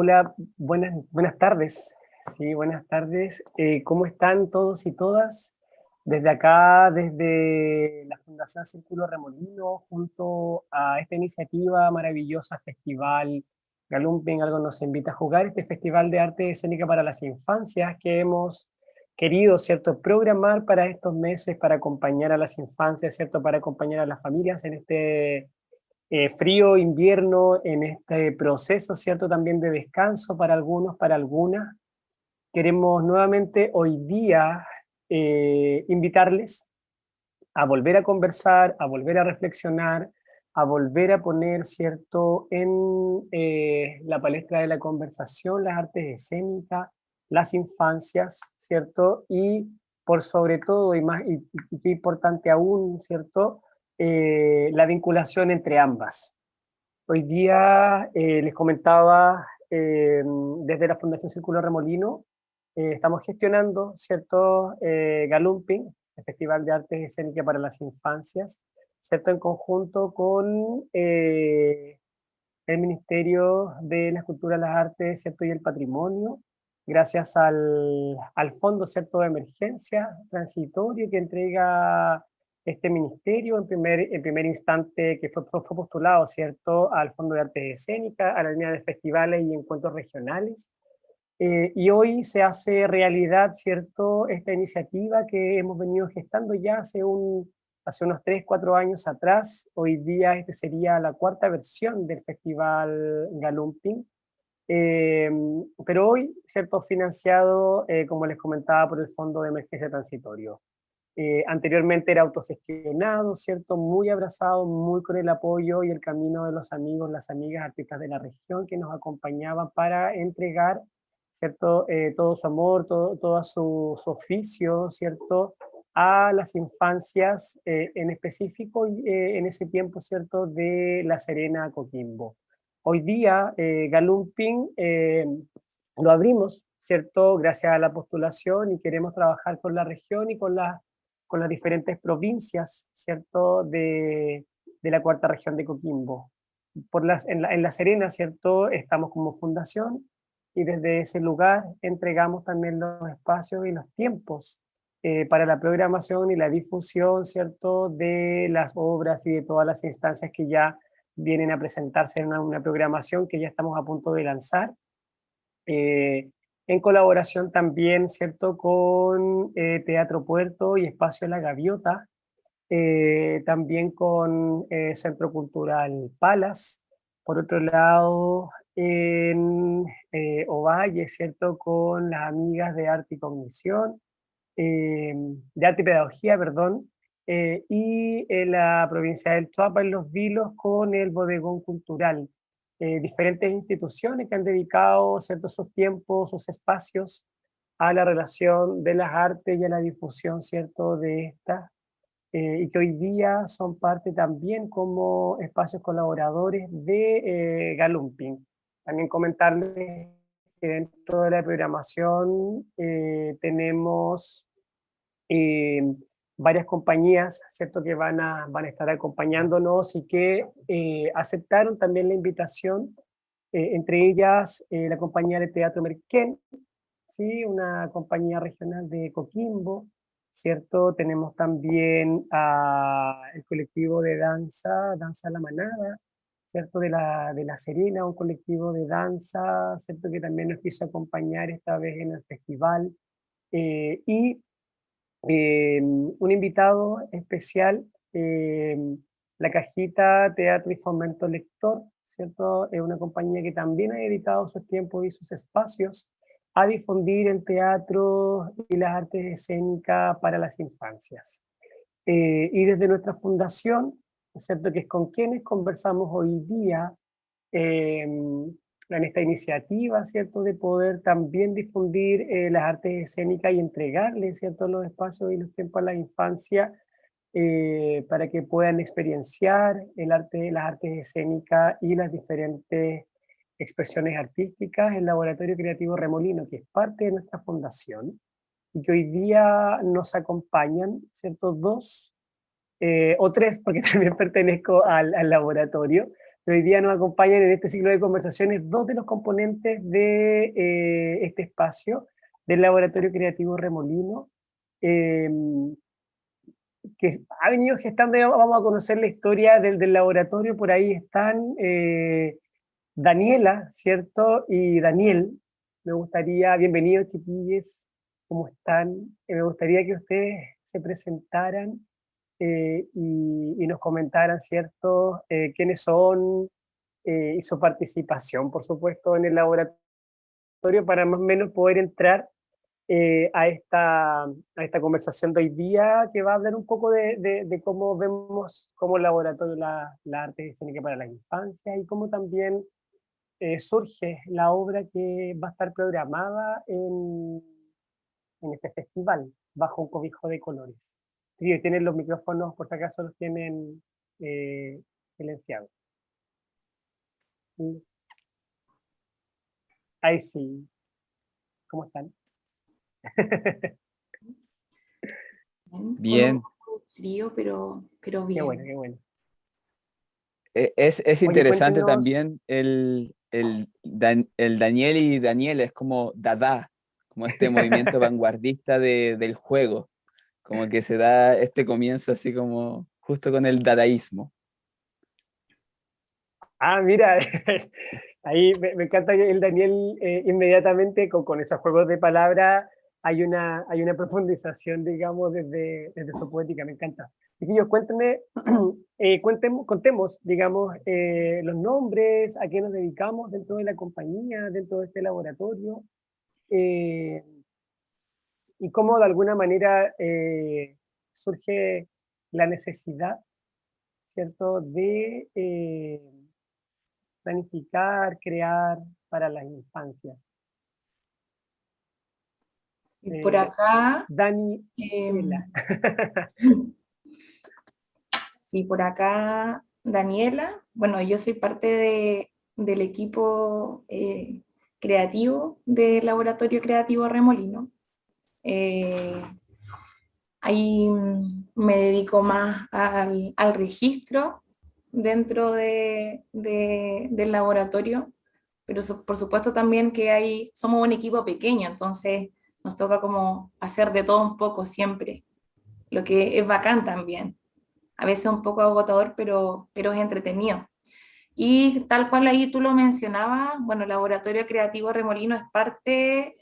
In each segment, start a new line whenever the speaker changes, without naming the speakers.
Hola, buenas tardes. Sí, buenas tardes. ¿Cómo están todos y todas? Desde acá, desde la Fundación Círculo Remolino, junto a esta iniciativa maravillosa, Festival Galumping, algo nos invita a jugar, este Festival de Arte Escénica para las Infancias que hemos querido, ¿cierto?, programar para estos meses, para acompañar a las infancias, ¿cierto?, para acompañar a las familias en este frío invierno, en este proceso, ¿cierto? También de descanso para algunos, para algunas. Queremos nuevamente hoy día invitarles a volver a conversar, a volver a reflexionar, a volver a poner, ¿cierto?, en la palestra de la conversación las artes escénicas, las infancias, ¿cierto? Y por sobre todo, y más, y qué importante aún, ¿cierto? La vinculación entre ambas. Hoy día les comentaba desde la Fundación Círculo Remolino, estamos gestionando, ¿cierto? Galumping, el Festival de Artes Escénicas para las Infancias, ¿cierto? En conjunto con el Ministerio de las Culturas, las Artes, ¿cierto? Y el Patrimonio, gracias al Fondo, ¿cierto? De Emergencia Transitorio que entrega este ministerio en primer instante que fue postulado, ¿cierto? Al Fondo de Artes Escénicas, a la línea de festivales y encuentros regionales. Y hoy se hace realidad, ¿cierto?, esta iniciativa que hemos venido gestando ya hace unos 3 4 años atrás. Hoy día este sería la cuarta versión del Festival Galumping. Eh, pero hoy, ¿cierto?, financiado, como les comentaba, por el Fondo de Emergencia Transitorio. Anteriormente era autogestionado, ¿cierto? Muy abrazado, muy con el apoyo y el camino de los amigos, las amigas, artistas de la región que nos acompañaban para entregar, ¿cierto? Todo su amor, todo su oficio, ¿cierto? A las infancias, en específico, en ese tiempo, ¿cierto? De La Serena a Coquimbo. Hoy día, Galumping lo abrimos, ¿cierto? Gracias a la postulación y queremos trabajar con la región y con las diferentes provincias, ¿cierto?, de la cuarta región de Coquimbo. En la Serena, ¿cierto?, estamos como fundación y desde ese lugar entregamos también los espacios y los tiempos para la programación y la difusión, ¿cierto?, de las obras y de todas las instancias que ya vienen a presentarse en una programación que ya estamos a punto de lanzar. eh, en colaboración también, ¿cierto?, con Teatro Puerto y Espacio La Gaviota, también con Centro Cultural Palas, por otro lado, en Ovalle, ¿cierto?, con las amigas de Arte y Cognición, de Arte y Pedagogía, perdón, y en la provincia del Choapa, en Los Vilos, con el Bodegón Cultural. Diferentes instituciones que han dedicado, ¿cierto?, sus tiempos, sus espacios a la relación de las artes y a la difusión, ¿cierto?, de estas, y que hoy día son parte también como espacios colaboradores de Galumping. También comentarles que dentro de la programación tenemos eh, varias compañías, ¿cierto?, que van a estar acompañándonos y que aceptaron también la invitación, entre ellas la compañía de teatro Merquén, ¿sí?, una compañía regional de Coquimbo, ¿cierto? Tenemos también el colectivo de danza, Danza La Manada, ¿cierto? De la Serena, un colectivo de danza, ¿cierto?, que también nos quiso acompañar esta vez en el festival. Y un invitado especial, la Cajita Teatro y Fomento Lector, ¿cierto? Es una compañía que también ha dedicado su tiempo y sus espacios a difundir el teatro y las artes escénicas para las infancias. Y desde nuestra fundación, ¿cierto?, que es con quienes conversamos hoy día, en esta iniciativa, ¿cierto?, de poder también difundir las artes escénicas y entregarles, ¿cierto?, los espacios y los tiempos a la infancia para que puedan experienciar las artes escénicas y las diferentes expresiones artísticas, el Laboratorio Creativo Remolino, que es parte de nuestra fundación, y que hoy día nos acompañan, ¿cierto?, dos o tres, porque también pertenezco al laboratorio, Hoy día nos acompañan en este ciclo de conversaciones dos de los componentes de este espacio del Laboratorio Creativo Remolino, eh, que ha venido gestando. Ya vamos a conocer la historia del laboratorio. Por ahí están Daniela, ¿cierto? Y Daniel. Me gustaría, bienvenidos chiquillos, ¿cómo están? Me gustaría que ustedes se presentaran y nos comentaran, ¿cierto? Quiénes son y su participación, por supuesto, en el laboratorio, para más o menos poder entrar a esta conversación de hoy día, que va a hablar un poco de cómo vemos como laboratorio la arte escénica para la infancia, y cómo también surge la obra que va a estar programada en este festival, bajo un cobijo de colores. Sí, tienen los micrófonos, por si acaso los tienen silenciados. Sí. Ahí sí. ¿Cómo están?
Con un
Bien,
poco de frío, pero
Qué bueno,
bien.
qué bueno.
es
Oye,
interesante
cuéntenos.
también el Daniel y Daniel, es como Dada, como este movimiento vanguardista del juego, como que se da este comienzo así como justo con el dadaísmo.
Ah, mira, ahí me encanta que el Daniel inmediatamente con esos juegos de palabras hay una profundización, digamos, desde su poética. Me encanta. Chiquillos, cuéntenme, contemos, digamos, los nombres, a qué nos dedicamos dentro de la compañía, dentro de este laboratorio, eh, y cómo de alguna manera surge la necesidad, ¿cierto?, de planificar, crear para las infancias.
Y por acá,
Dani,
em, sí, por acá, Daniela, bueno, yo soy parte del equipo creativo del Laboratorio Creativo Remolino. Eh, Ahí me dedico más al registro dentro del laboratorio, pero por supuesto también que somos un equipo pequeño, entonces nos toca como hacer de todo un poco siempre, lo que es bacán también. A veces un poco agotador, pero es entretenido. Y tal cual ahí tú lo mencionabas, bueno, el Laboratorio Creativo Remolino es parte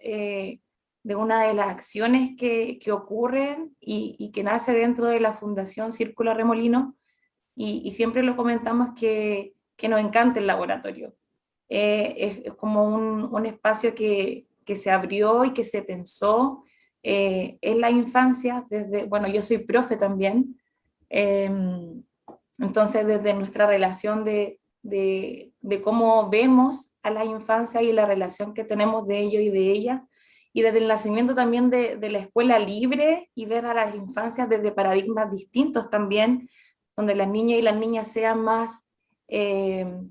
de una de las acciones que ocurren y que nace dentro de la Fundación Círculo Remolino, y siempre lo comentamos que nos encanta el laboratorio. Es como un espacio que se abrió y que se pensó en la infancia, bueno, yo soy profe también, eh, entonces desde nuestra relación de cómo vemos a la infancia y la relación que tenemos de ellos y de ellas, y desde el nacimiento también de la escuela libre, y ver a las infancias desde paradigmas distintos también, donde las niñas y las niñas sean más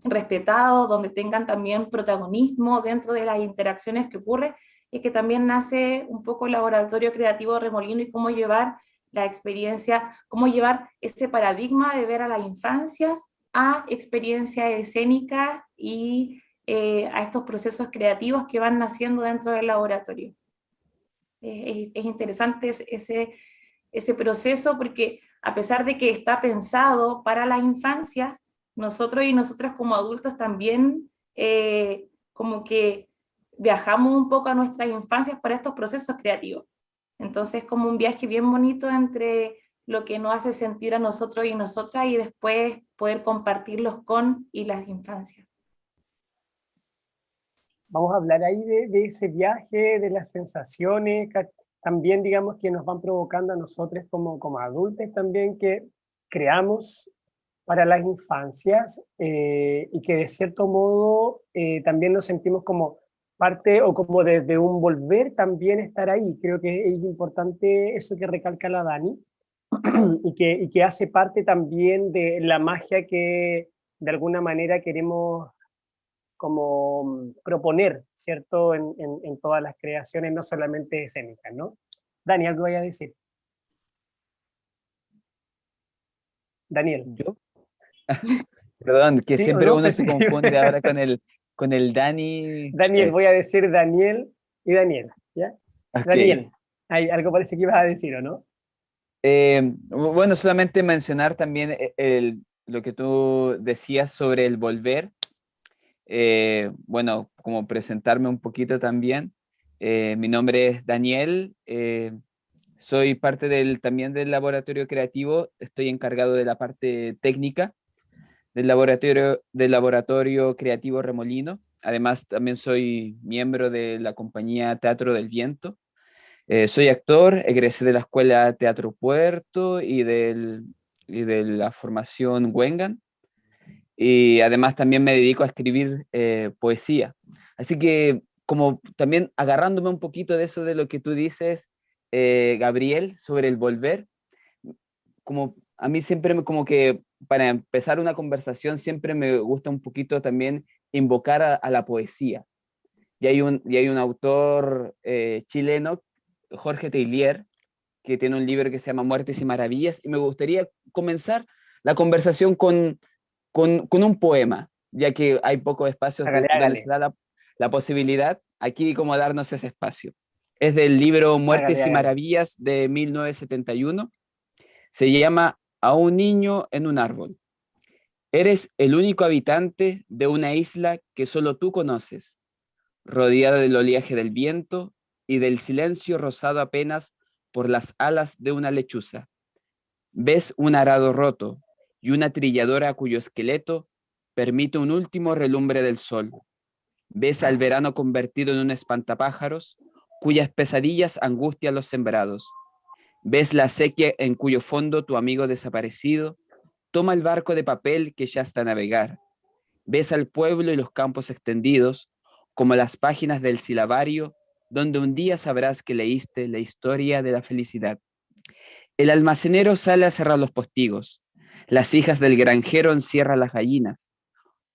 respetados, donde tengan también protagonismo dentro de las interacciones que ocurren, y que también nace un poco el Laboratorio Creativo Remolino, y cómo llevar la experiencia, cómo llevar ese paradigma de ver a las infancias a experiencias escénicas y a estos procesos creativos que van naciendo dentro del laboratorio. Es interesante ese proceso, porque a pesar de que está pensado para las infancias, nosotros y nosotras como adultos también como que viajamos un poco a nuestras infancias para estos procesos creativos. Entonces, como un viaje bien bonito entre lo que nos hace sentir a nosotros y nosotras, y después poder compartirlos con y las infancias.
Vamos a hablar ahí de ese viaje, de las sensaciones, también digamos que nos van provocando a nosotros como adultos también, que creamos para las infancias, y que de cierto modo también nos sentimos como parte, o como desde un volver también estar ahí. Creo que es importante eso que recalca la Dani, y que hace parte también de la magia que de alguna manera queremos como proponer, ¿cierto? En todas las creaciones, no solamente escénicas, ¿no? Dani, algo vaya a decir. Daniel.
¿Yo? Perdón, que
¿Sí o
siempre
no?
uno
Pensé
se
que sí.
confunde ahora con el Dani.
Daniel, voy a decir Daniel y Daniela, ¿ya?
Ok.
Daniel, hay algo parece que ibas a decir, ¿o no?
Bueno, solamente mencionar también lo que tú decías sobre el volver. Bueno, como presentarme un poquito también. Mi nombre es Daniel. Soy parte también del laboratorio creativo. Estoy encargado de la parte técnica del laboratorio creativo Remolino. Además, también soy miembro de la compañía Teatro del Viento. Soy actor, egresé de la Escuela Teatro Puerto y de la formación Wengan. Y además también me dedico a escribir poesía. Así que como también agarrándome un poquito de eso de lo que tú dices, Gabriel, sobre el volver, como a mí siempre como que para empezar una conversación siempre me gusta un poquito también invocar a la poesía. Y hay un autor chileno, Jorge Teillier, que tiene un libro que se llama Muertes y Maravillas, y me gustaría comenzar la conversación con un poema, ya que hay pocos espacios
Hágale,
donde se
hágale,
da la posibilidad, aquí como darnos ese espacio. Es del libro
hágale,
Muertes y
hágale.
Maravillas de 1971. Se llama A un niño en un árbol. Eres el único habitante de una isla que solo tú conoces, rodeada del oleaje del viento y del silencio rozado apenas por las alas de una lechuza. Ves un arado roto y una trilladora cuyo esqueleto permite un último relumbre del sol. Ves al verano convertido en un espantapájaros cuyas pesadillas angustian los sembrados. Ves la sequía en cuyo fondo tu amigo desaparecido toma el barco de papel que ya está a navegar. Ves al pueblo y los campos extendidos como las páginas del silabario donde un día sabrás que leíste la historia de la felicidad. El almacenero sale a cerrar los postigos. Las hijas del granjero encierran las gallinas.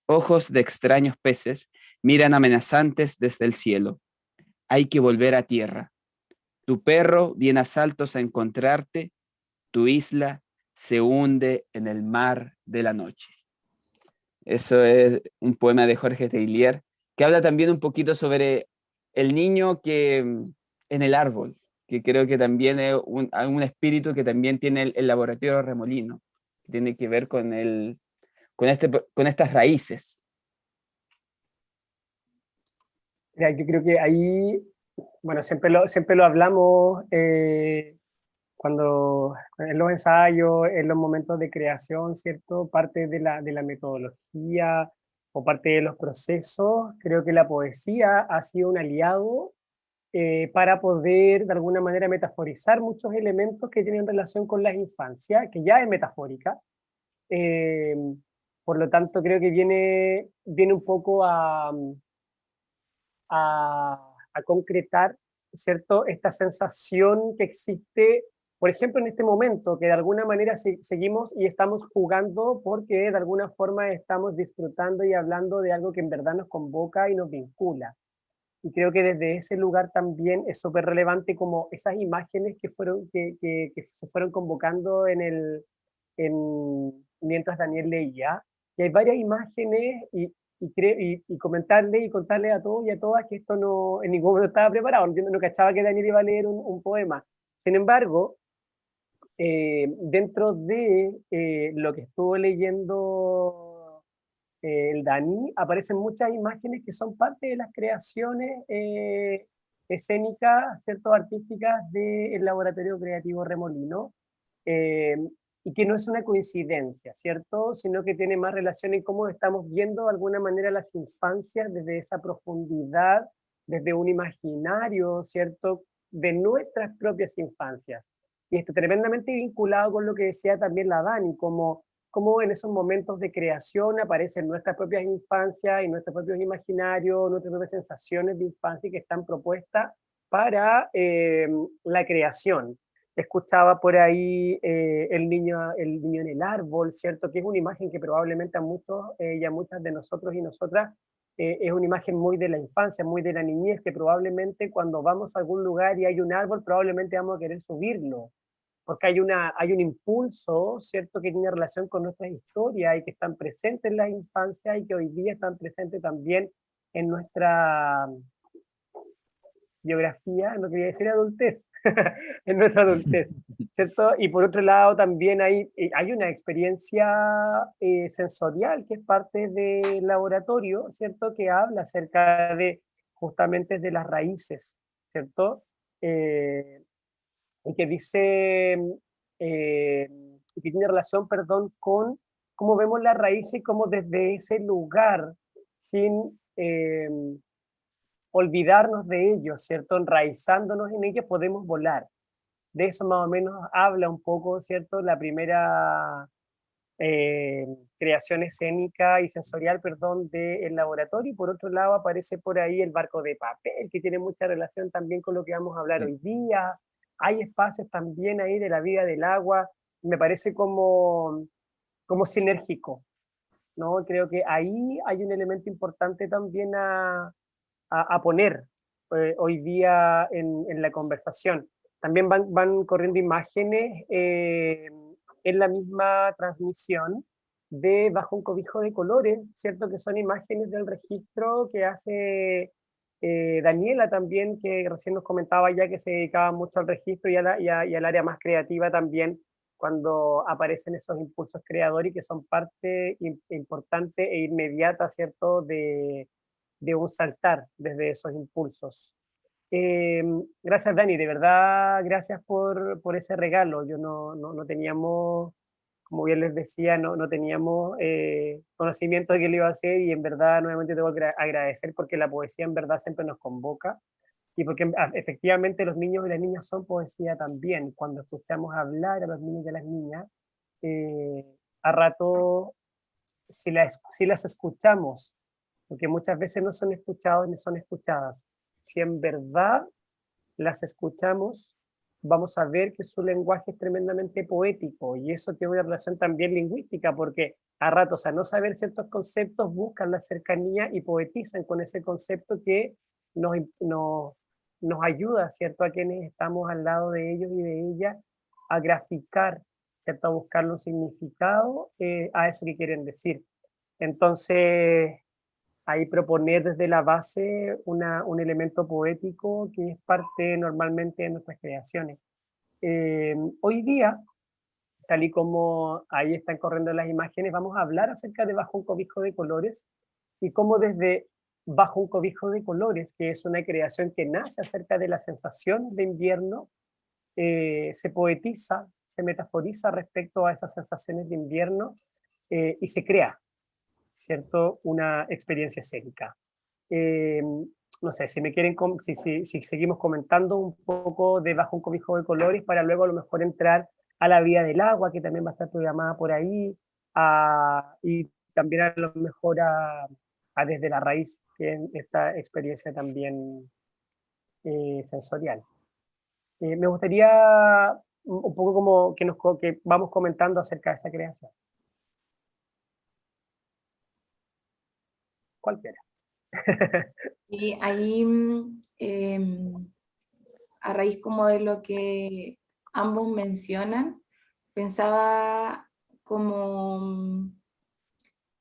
Ojos de extraños peces miran amenazantes desde el cielo. Hay que volver a tierra. Tu perro viene a saltos a encontrarte. Tu isla se hunde en el mar de la noche. Eso es un poema de Jorge Teillier que habla también un poquito sobre el niño que en el árbol, que creo que también es un espíritu que también tiene el laboratorio Remolino, que tiene que ver con estas raíces.
Mira, yo creo que ahí, bueno, siempre lo hablamos cuando en los ensayos, en los momentos de creación, ¿cierto? Parte de la metodología o parte de los procesos, creo que la poesía ha sido un aliado para poder de alguna manera metaforizar muchos elementos que tienen relación con la infancia, que ya es metafórica. Eh, por lo tanto, creo que viene un poco a concretar, ¿cierto? Esta sensación que existe, por ejemplo, en este momento, que de alguna manera seguimos y estamos jugando porque de alguna forma estamos disfrutando y hablando de algo que en verdad nos convoca y nos vincula. Y creo que desde ese lugar también es súper relevante como esas imágenes que se fueron convocando mientras Daniel leía. Y hay varias imágenes y comentarle y contarle a todos y a todas que esto no en ningún momento estaba preparado. No cachaba que Daniel iba a leer un poema. Sin embargo, dentro de lo que estuvo leyendo el Dani, aparecen muchas imágenes que son parte de las creaciones escénicas, ¿cierto? Artísticas del Laboratorio Creativo Remolino, eh, y que no es una coincidencia, ¿cierto? Sino que tiene más relación en cómo estamos viendo de alguna manera las infancias desde esa profundidad, desde un imaginario, ¿cierto? De nuestras propias infancias. Y esto tremendamente vinculado con lo que decía también la Dani, como en esos momentos de creación aparecen nuestras propias infancias y nuestros propios imaginarios, nuestras propias sensaciones de infancia que están propuestas para la creación. Escuchaba por ahí el niño en el árbol, ¿cierto? Que es una imagen que probablemente a muchos y a muchas de nosotros y nosotras es una imagen muy de la infancia, muy de la niñez, que probablemente cuando vamos a algún lugar y hay un árbol, probablemente vamos a querer subirlo, porque hay un impulso, ¿cierto?, que tiene relación con nuestra historia y que están presentes en la infancia y que hoy día están presentes también en nuestra biografía, no quería decir adultez, en nuestra adultez, ¿cierto? Y por otro lado también hay una experiencia sensorial que es parte del laboratorio, ¿cierto? Que habla acerca de justamente de las raíces, ¿cierto? Y que dice, y que tiene relación, perdón, con cómo vemos las raíces y cómo desde ese lugar, sin olvidarnos de ellos, ¿cierto? Enraizándonos en ellos podemos volar. De eso más o menos habla un poco, ¿cierto? La primera creación escénica y sensorial, perdón, del laboratorio. Y por otro lado aparece por ahí el barco de papel, que tiene mucha relación también con lo que vamos a hablar
Sí.
hoy día. Hay espacios también ahí de la vida del agua. Me parece como sinérgico, ¿no? Creo que ahí hay un elemento importante también a poner hoy día en la conversación. También van corriendo imágenes en la misma transmisión de Bajo un cobijo de colores, ¿cierto? Que son imágenes del registro que hace Daniela también, que recién nos comentaba ya que se dedicaba mucho al registro y al área más creativa también, cuando aparecen esos impulsos creadores y que son parte importante e inmediata, ¿cierto?, de un saltar desde esos impulsos. Gracias, Dani, de verdad, gracias por ese regalo. Yo no teníamos, como bien les decía, no teníamos conocimiento de que lo iba a hacer y en verdad nuevamente tengo que agradecer porque la poesía en verdad siempre nos convoca y porque efectivamente los niños y las niñas son poesía también. Cuando escuchamos hablar a los niños y a las niñas, eh, a rato, si las escuchamos, porque muchas veces no son escuchados ni son escuchadas. Si en verdad las escuchamos, vamos a ver que su lenguaje es tremendamente poético y eso tiene una relación también lingüística, porque a ratos, a no saber ciertos conceptos, buscan la cercanía y poetizan con ese concepto que nos ayuda, ¿cierto?, a quienes estamos al lado de ellos y de ellas, a graficar, ¿cierto?, a buscar un significado a eso que quieren decir. Entonces, ahí proponer desde la base un elemento poético que es parte normalmente de nuestras creaciones. Hoy día, tal y como ahí están corriendo las imágenes, vamos a hablar acerca de Bajo un cobijo de colores y cómo desde Bajo un cobijo de colores, que es una creación que nace acerca de la sensación de invierno, se poetiza, se metaforiza respecto a esas sensaciones de invierno y se crea, ¿cierto?, una experiencia escénica. No sé, si me quieren, si seguimos comentando un poco de Bajo un cobijo de colores para luego a lo mejor entrar a la vida del agua, que también va a estar programada por ahí, y también a lo mejor a Desde la Raíz, que es esta experiencia también sensorial. Me gustaría un poco como que vamos comentando acerca de esa creación. Cualquiera.
Y ahí, a raíz como de lo que ambos mencionan, pensaba como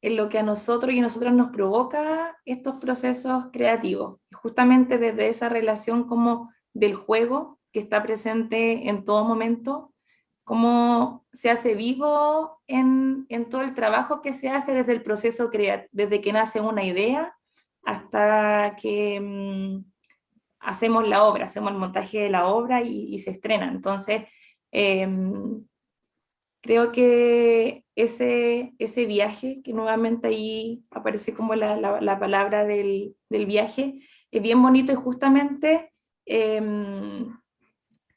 en lo que a nosotros y a nosotras nos provoca estos procesos creativos. Y justamente desde esa relación como del juego que está presente en todo momento, cómo se hace vivo en todo el trabajo que se hace desde el proceso creativo, desde que nace una idea hasta que hacemos la obra, hacemos el montaje de la obra y se estrena. Entonces, creo que ese viaje, que nuevamente ahí aparece como la palabra del viaje, es bien bonito y justamente,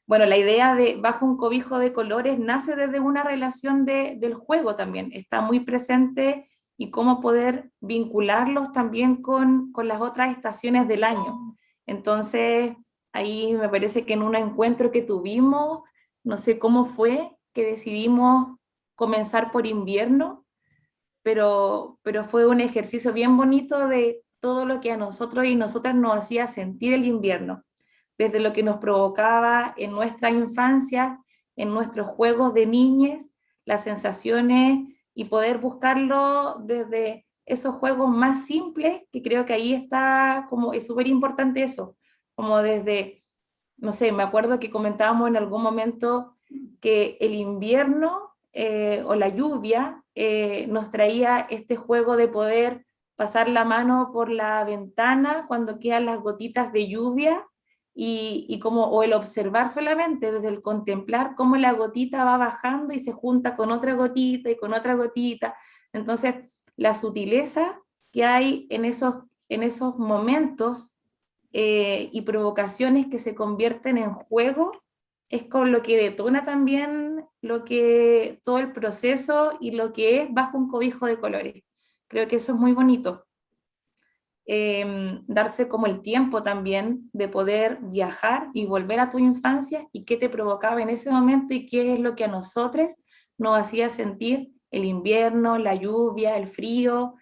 bueno, la idea de Bajo un cobijo de colores nace desde una relación del juego también, está muy presente y cómo poder vincularlos también con las otras estaciones del año. Entonces, ahí me parece que en un encuentro que tuvimos, no sé cómo fue, que decidimos comenzar por invierno, pero fue un ejercicio bien bonito de todo lo que a nosotros y nosotras nos hacía sentir el invierno, desde lo que nos provocaba en nuestra infancia, en nuestros juegos de niñez, las sensaciones y poder buscarlo desde esos juegos más simples, que creo que ahí está como, es súper importante eso, como desde, no sé, me acuerdo que comentábamos en algún momento que el invierno o la lluvia nos traía este juego de poder pasar la mano por la ventana cuando quedan las gotitas de lluvia y como, o el observar solamente, desde el contemplar cómo la gotita va bajando y se junta con otra gotita y con otra gotita. Entonces, la sutileza que hay en esos momentos y provocaciones que se convierten en juego es con lo que detona también lo que, todo el proceso y lo que es bajo un cobijo de colores. Creo que eso es muy bonito. Darse como el tiempo también de poder viajar y volver a tu infancia y qué te provocaba en ese momento y qué es lo que a nosotros nos hacía sentir el invierno, la lluvia, el frío,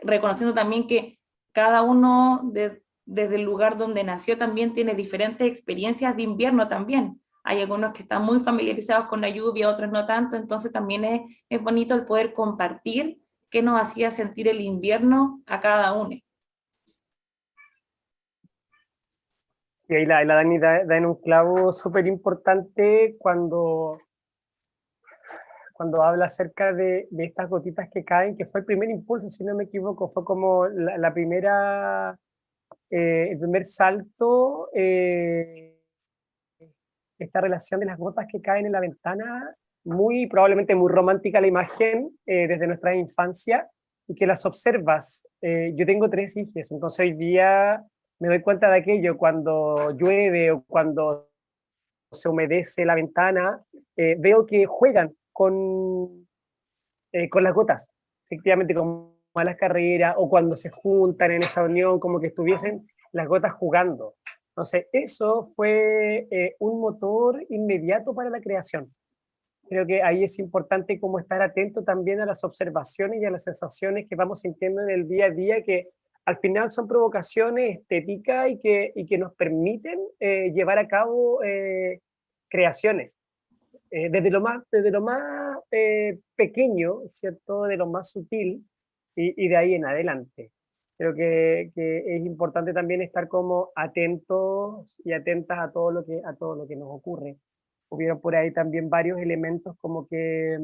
reconociendo también que cada uno desde el lugar donde nació también tiene diferentes experiencias de invierno también. Hay algunos que están muy familiarizados con la lluvia, otros no tanto, entonces también es bonito el poder compartir qué nos hacía sentir el invierno a cada uno.
Y ahí la Dani da en un clavo súper importante cuando habla acerca de estas gotitas que caen, que fue el primer impulso, si no me equivoco, fue como la primera, el primer salto, esta relación de las gotas que caen en la ventana, muy probablemente muy romántica la imagen desde nuestra infancia, y que las observas. Yo tengo 3 hijos, entonces hoy día me doy cuenta de aquello cuando llueve o cuando se humedece la ventana, veo que juegan con las gotas, efectivamente, como a las carreras, o cuando se juntan en esa unión, como que estuviesen las gotas jugando. Entonces, eso fue un motor inmediato para la creación. Creo que ahí es importante como estar atento también a las observaciones y a las sensaciones que vamos sintiendo en el día a día, que al final son provocaciones estéticas y que nos permiten llevar a cabo creaciones. Desde lo más pequeño, ¿cierto? De lo más sutil y de ahí en adelante. Creo que es importante también estar como atentos y atentas a todo lo que nos ocurre. Hubieron por ahí también varios elementos como que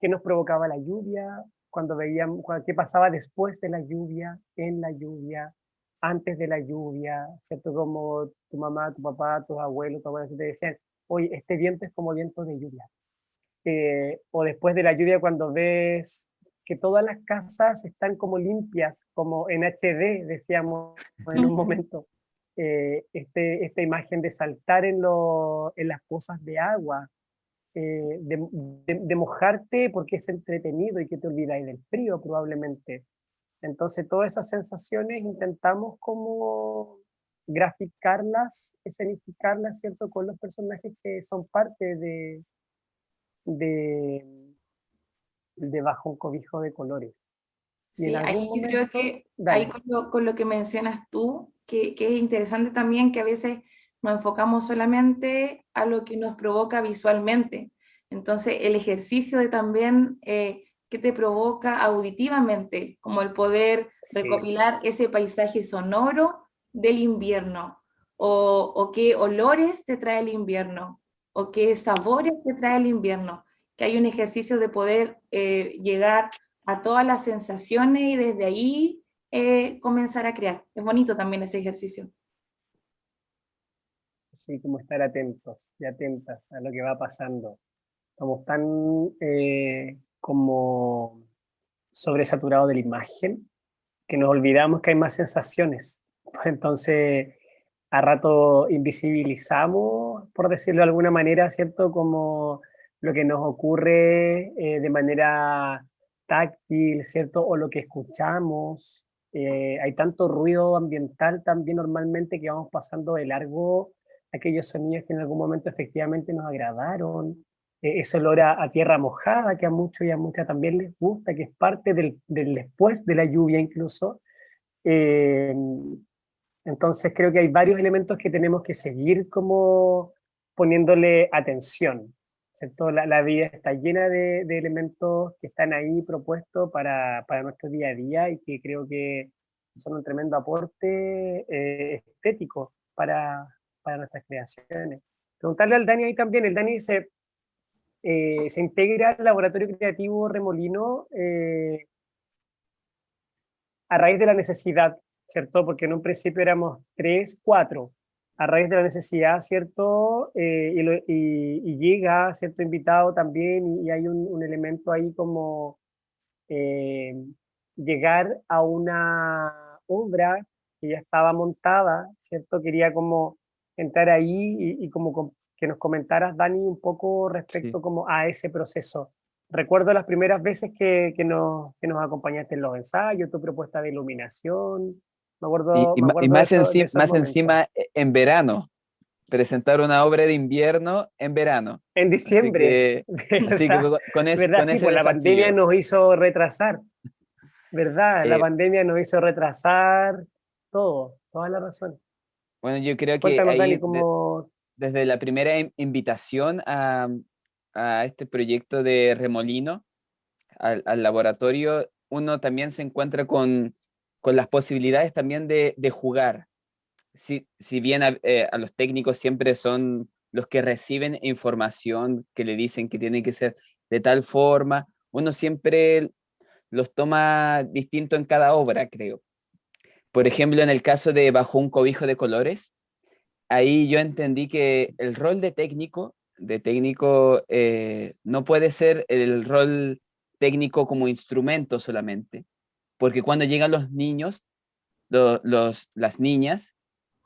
nos provocaba la lluvia, cuando veíamos qué pasaba después de la lluvia, en la lluvia, antes de la lluvia, ¿cierto? Como tu mamá, tu papá, tus abuelos, tus abuelos te decían, oye, este viento es como viento de lluvia. O después de la lluvia cuando ves que todas las casas están como limpias, como en HD, decíamos en un momento. Esta imagen de saltar en las pozas de agua, de mojarte porque es entretenido y que te olvidáis del frío probablemente. Entonces todas esas sensaciones intentamos como graficarlas, escenificarlas, ¿cierto? Con los personajes que son parte de, de Bajo un cobijo de colores. Y en
Sí,
algún
ahí yo creo
momento,
que ahí
dale.
con lo que mencionas tú, que es interesante también que a veces nos enfocamos solamente a lo que nos provoca visualmente. Entonces, el ejercicio de también qué te provoca auditivamente, como el poder
Sí,
recopilar ese paisaje sonoro del invierno, o qué olores te trae el invierno, o qué sabores te trae el invierno, que hay un ejercicio de poder llegar a todas las sensaciones y desde ahí comenzar a crear. Es bonito también ese ejercicio.
sí, como estar atentos y atentas a lo que va pasando. Estamos tan como sobresaturados de la imagen que nos olvidamos que hay más sensaciones. Entonces, a rato invisibilizamos, por decirlo de alguna manera, ¿cierto? Como lo que nos ocurre de manera táctil, ¿cierto? O lo que escuchamos. Hay tanto ruido ambiental también normalmente que vamos pasando de largo aquellos sonidos que en algún momento efectivamente nos agradaron. Ese olor a tierra mojada que a muchos y a muchas también les gusta, que es parte del después de la lluvia incluso. Eh, entonces creo que hay varios elementos que tenemos que seguir como poniéndole atención, ¿cierto? La vida está llena de elementos que están ahí propuestos para nuestro día a día y que creo que son un tremendo aporte estético para nuestras creaciones. Preguntarle al Dani ahí también, el Dani se integra al Laboratorio Creativo Remolino a raíz de la necesidad, ¿cierto? Porque en un principio éramos 3, 4, a raíz de la necesidad, ¿cierto? Y llega cierto invitado también y hay un elemento ahí como eh, llegar a una obra que ya estaba montada, ¿cierto? Quería como entrar ahí y como que nos comentaras, Dani, un poco
Sí.
respecto como a ese proceso. Recuerdo las primeras veces que nos acompañaste en los ensayos, tu propuesta de iluminación, me
Y
acuerdo
más,
de esos
más
momentos.
encima en verano, presentar una obra de invierno en verano.
En
Así
diciembre,
que, así que
¿verdad? ¿Verdad?
con
Sí,
ese
pues la pandemia
desafío.
nos hizo retrasar, ¿verdad? La
Eh,
pandemia nos hizo retrasar todo, toda la razón.
bueno, yo creo que
Cuéntanos, Dani,
ahí,
cómo...
desde la primera invitación a este proyecto de Remolino, al laboratorio, uno también se encuentra con las posibilidades también de jugar. Si bien a los técnicos siempre son los que reciben información que le dicen que tiene que ser de tal forma, uno siempre los toma distinto en cada obra, creo. Por ejemplo, en el caso de Bajo un cobijo de colores, ahí yo entendí que el rol de técnico no puede ser el rol técnico como instrumento solamente, porque cuando llegan los niños, las niñas,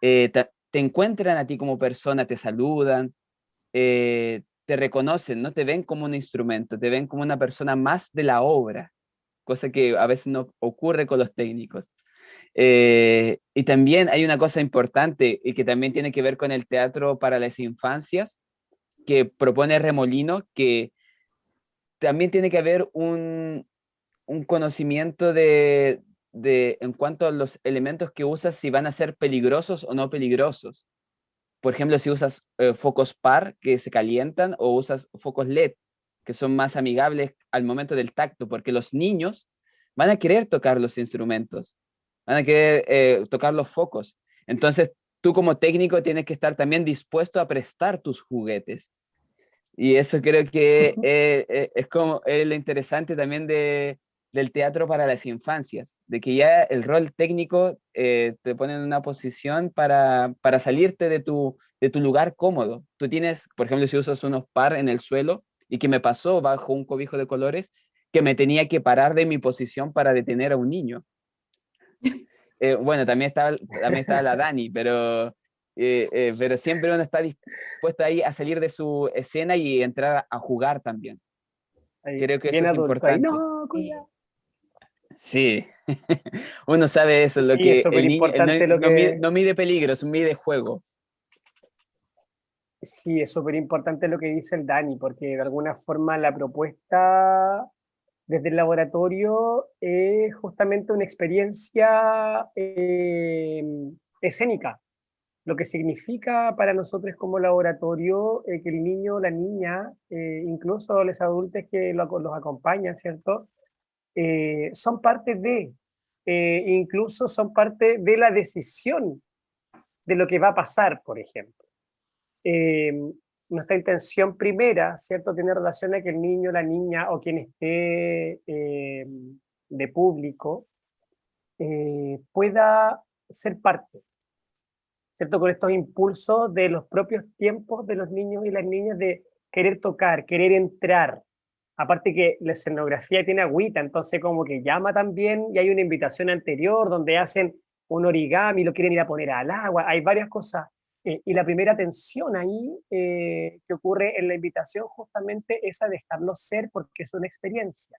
te encuentran a ti como persona, te saludan, te reconocen, no te ven como un instrumento, te ven como una persona más de la obra, cosa que a veces no ocurre con los técnicos. Y también hay una cosa importante y que también tiene que ver con el teatro para las infancias que propone Remolino, que también tiene que haber un conocimiento en cuanto a los elementos que usas, si van a ser peligrosos o no peligrosos. Por ejemplo, si usas focos PAR que se calientan o usas focos LED que son más amigables al momento del tacto, porque los niños van a querer tocar los instrumentos, van a querer tocar los focos. Entonces, tú como técnico tienes que estar también dispuesto a prestar tus juguetes. Y eso creo que es como lo interesante también del teatro para las infancias, de que ya el rol técnico te pone en una posición para salirte de tu lugar cómodo. Tú tienes, por ejemplo, si usas unos par en el suelo, y que me pasó bajo un cobijo de colores, que me tenía que parar de mi posición para detener a un niño. Bueno, también estaba la Dani, pero siempre uno está dispuesto ahí a salir de su escena y entrar a jugar también.
Ahí,
Creo que eso
bien
es
adulto, ahí,
importante.
no,
Eh,
cuidado.
Sí, uno sabe eso, lo
Sí, es
que
súper
el niño
importante lo que...
no mide peligros, mide juego.
Sí, es súper importante lo que dice el Dani, porque de alguna forma la propuesta desde el laboratorio es justamente una experiencia escénica, lo que significa para nosotros como laboratorio que el niño, la niña, incluso los adultos que los acompañan, ¿cierto? Son parte incluso son parte de la decisión de lo que va a pasar, por ejemplo. Eh, Nuestra intención primera, ¿cierto? Tiene relación a que el niño, la niña o quien esté de público pueda ser parte, ¿cierto? Con estos impulsos de los propios tiempos de los niños y las niñas de querer tocar, querer entrar. Aparte que la escenografía tiene agüita, entonces como que llama también y hay una invitación anterior donde hacen un origami, lo quieren ir a poner al agua, hay varias cosas. Y la primera tensión ahí que ocurre en la invitación justamente es a dejarlo ser porque es una experiencia.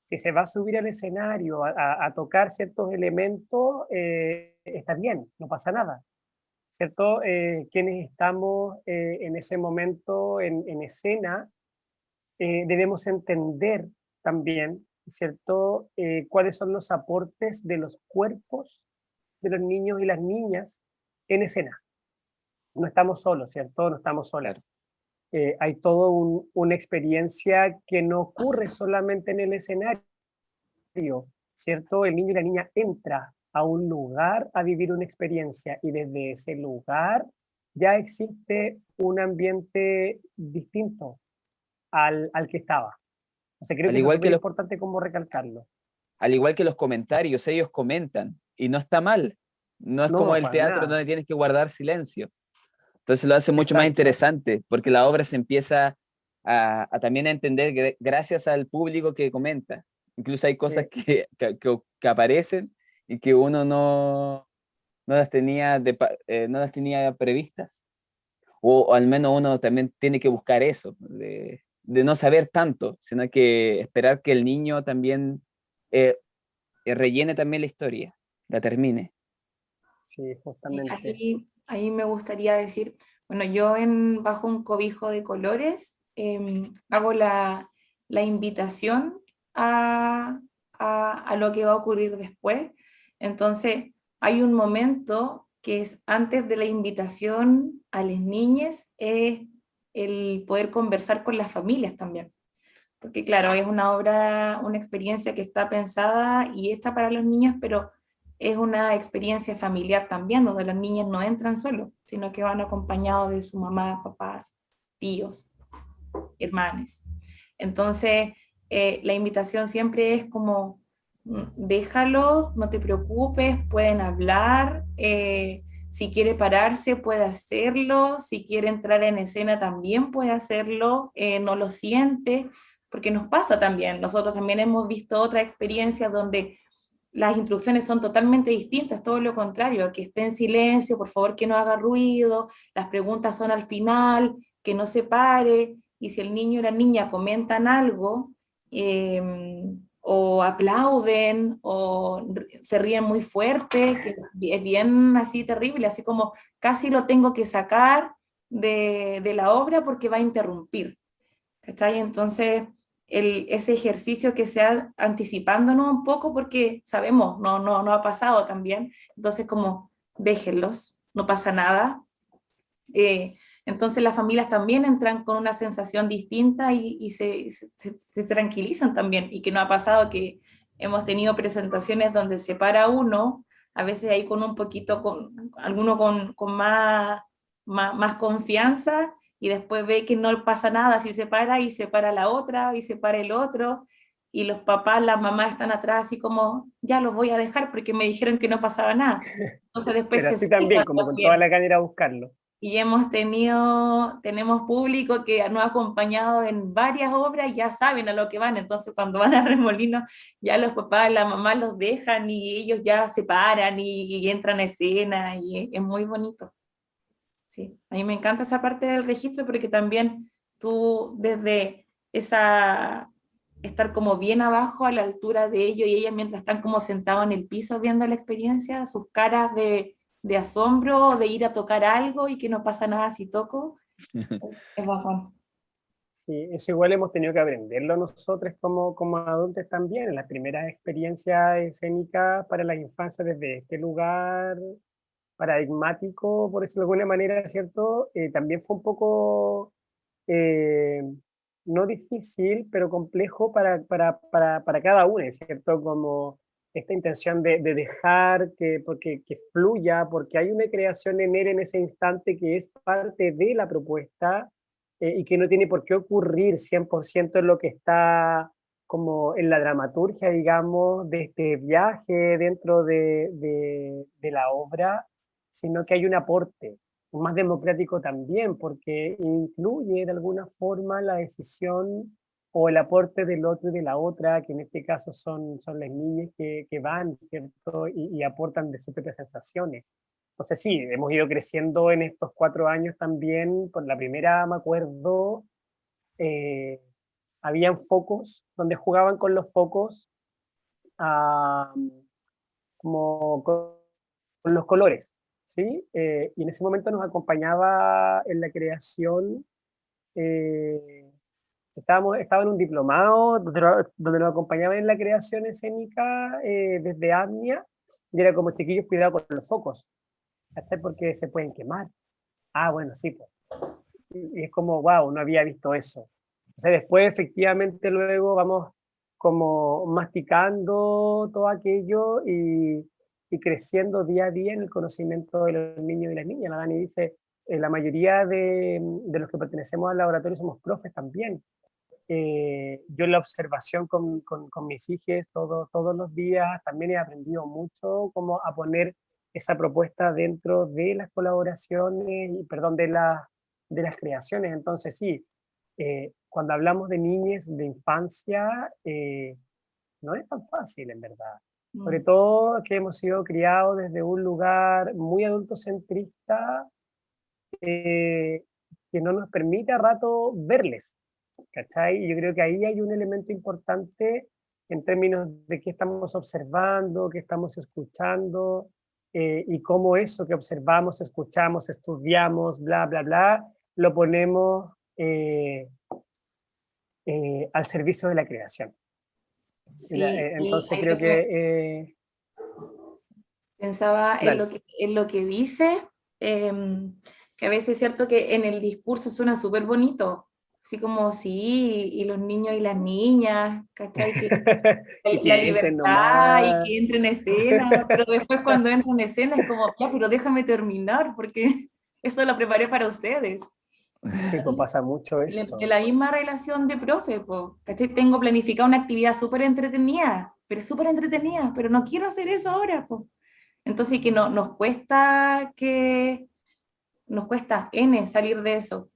Si se va a subir al escenario a tocar ciertos elementos, está bien, no pasa nada. ¿Cierto? Quienes estamos en ese momento en escena, debemos entender también, ¿cierto? Cuáles son los aportes de los cuerpos de los niños y las niñas en escena. no estamos solos, ¿cierto? No estamos
Claro.
solas. Hay toda una experiencia que no ocurre solamente en el escenario, ¿cierto? El niño y la niña entra a un lugar a vivir una experiencia y desde ese lugar ya existe un ambiente distinto al que estaba. O sea, creo
Al
que eso es
igual que
súper
los,
importante como recalcarlo.
al igual que los comentarios, ellos comentan y no está mal. No es como
No,
el
para
teatro
nada.
donde tienes que guardar silencio. Entonces lo hace mucho más
Exacto.
interesante porque la obra se empieza a también a entender gracias al público que comenta. Incluso hay cosas
Sí,
que aparecen y que uno no las tenía, no las tenía previstas. O al menos uno también tiene que buscar eso, de no saber tanto, sino que esperar que el niño también eh, rellene también la historia, la termine.
sí,
Sí,
justamente.
ahí me gustaría decir, bueno, yo bajo un cobijo de colores hago la invitación a, a lo que va a ocurrir después. Entonces, hay un momento que es antes de la invitación a las niñas, es el poder conversar con las familias también. Porque claro, es una obra, una experiencia que está pensada y hecha para los niños, pero es una experiencia familiar también, donde los niños no entran solos, sino que van acompañados de su mamá, papás, tíos, hermanos. Entonces, la invitación siempre es como, déjalo, no te preocupes, pueden hablar, si quiere pararse puede hacerlo, si quiere entrar en escena también puede hacerlo, no lo siente, porque nos pasa también, nosotros también hemos visto otras experiencias donde las instrucciones son totalmente distintas, todo lo contrario, que esté en silencio, por favor que no haga ruido, las preguntas son al final, que no se pare, y si el niño o la niña comentan algo, eh, o aplauden, o se ríen muy fuerte, que es bien así terrible, así como casi lo tengo que sacar de la obra porque va a interrumpir. ¿Cachai? Entonces, ese ejercicio que sea anticipándonos un poco porque sabemos, no ha pasado también, entonces como déjenlos, no pasa nada. Eh, entonces las familias también entran con una sensación distinta y se tranquilizan también, y que no ha pasado que hemos tenido presentaciones donde se para uno, a veces ahí con un poquito, alguno con más confianza, y después ve que no pasa nada, si se para y se para la otra y se para el otro, y los papás, las mamás están atrás así como, ya los voy a dejar porque me dijeron que no pasaba nada. Entonces después
Pero
se
así también,
cierran
como con toda
también.
la ganas a buscarlo.
Y tenemos público que nos ha acompañado en varias obras, ya saben a lo que van, entonces cuando van a Remolinos, ya los papás, la mamá los dejan y ellos ya se paran y entran a escena, y es muy bonito. Sí, a mí me encanta esa parte del registro porque también tú desde estar como bien abajo a la altura de ellos y ellas mientras están como sentados en el piso viendo la experiencia, sus caras de asombro, de ir a tocar algo y que no pasa nada si toco, es bajón.
Sí, eso igual hemos tenido que aprenderlo nosotros como adultos también, en las primeras experiencias escénicas para la infancia desde este lugar paradigmático, por decirlo de alguna manera, ¿cierto? También fue un poco, eh, no difícil, pero complejo para cada uno, ¿cierto? Como esta intención de dejar que fluya, porque hay una creación en él en ese instante que es parte de la propuesta, y que no tiene por qué ocurrir 100% en lo que está como en la dramaturgia, digamos, de este viaje dentro de la obra, sino que hay un aporte más democrático también, porque incluye de alguna forma la decisión o el aporte del otro y de la otra, que en este caso son las niñas que van, ¿cierto? Y aportan de sus propias sensaciones. Entonces sí, hemos ido creciendo en estos 4 años también. Por la primera, me acuerdo, eh, habían focos donde jugaban con los focos, ah, como con los colores, ¿sí? Y en ese momento nos acompañaba en la creación, eh, estaba en un diplomado donde nos acompañaba en la creación escénica, desde APNIA, y era como chiquillos, cuidado con los focos, ¿cachai? Porque se pueden quemar. Ah, bueno, sí, pues. Y es como, wow, no había visto eso. O sea, después efectivamente luego vamos como masticando todo aquello y creciendo día a día en el conocimiento de los niños y las niñas. La Dani dice, la mayoría de los que pertenecemos al laboratorio somos profes también. Yo en la observación con mis hijos todos los días también he aprendido mucho cómo a poner esa propuesta dentro de las colaboraciones, perdón, de las creaciones. Entonces sí, cuando hablamos de niñez, de infancia, no es tan fácil en verdad. Sobre
Mm.
todo que hemos sido criados desde un lugar muy adultocentrista, eh, que no nos permite a rato verles. ¿Cachai? Y yo creo que ahí hay un elemento importante en términos de qué estamos observando, qué estamos escuchando, y cómo eso que observamos, escuchamos, estudiamos, bla, bla, bla, lo ponemos al servicio de la creación.
Sí, y
Entonces
ahí
creo que...
pensaba
dale.
en lo que dice, que a veces es cierto que en el discurso suena súper bonito, así como sí, y los niños y las niñas, ¿cachai? Que
Y
la
que entren
libertad y
nomás.
que entre en escena, pero después cuando entra en escena es como, ya, pero déjame terminar, porque eso lo preparé para ustedes.
Sí, pues pasa mucho
De
eso.
la misma relación de profe, po, ¿cachai? Tengo planificada una actividad súper entretenida, pero no quiero hacer eso ahora, po. Entonces, que no, nos cuesta N salir de eso.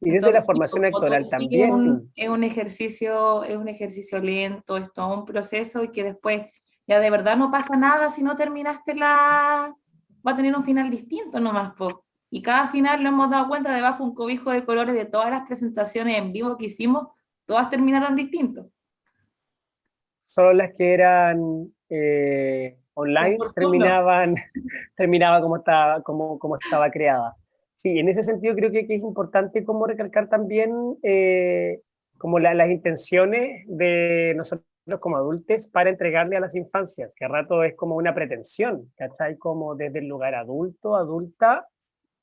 Y desde la
Entonces, sí,
formación
como tú
actoral
decís,
también.
es un ejercicio lento, es todo un proceso y que después ya de verdad no pasa nada si no terminaste va a tener un final distinto nomás, po. Y cada final lo hemos dado cuenta debajo un cobijo de colores de todas las presentaciones en vivo que hicimos, todas terminaron distintos.
Solo las que eran
Es
online
por turno.
terminaba como estaba creada. Sí, en ese sentido creo que es importante como recalcar también como las intenciones de nosotros como adultos para entregarle a las infancias, que a rato es como una pretensión, ¿cachai? Como desde el lugar adulto, adulta,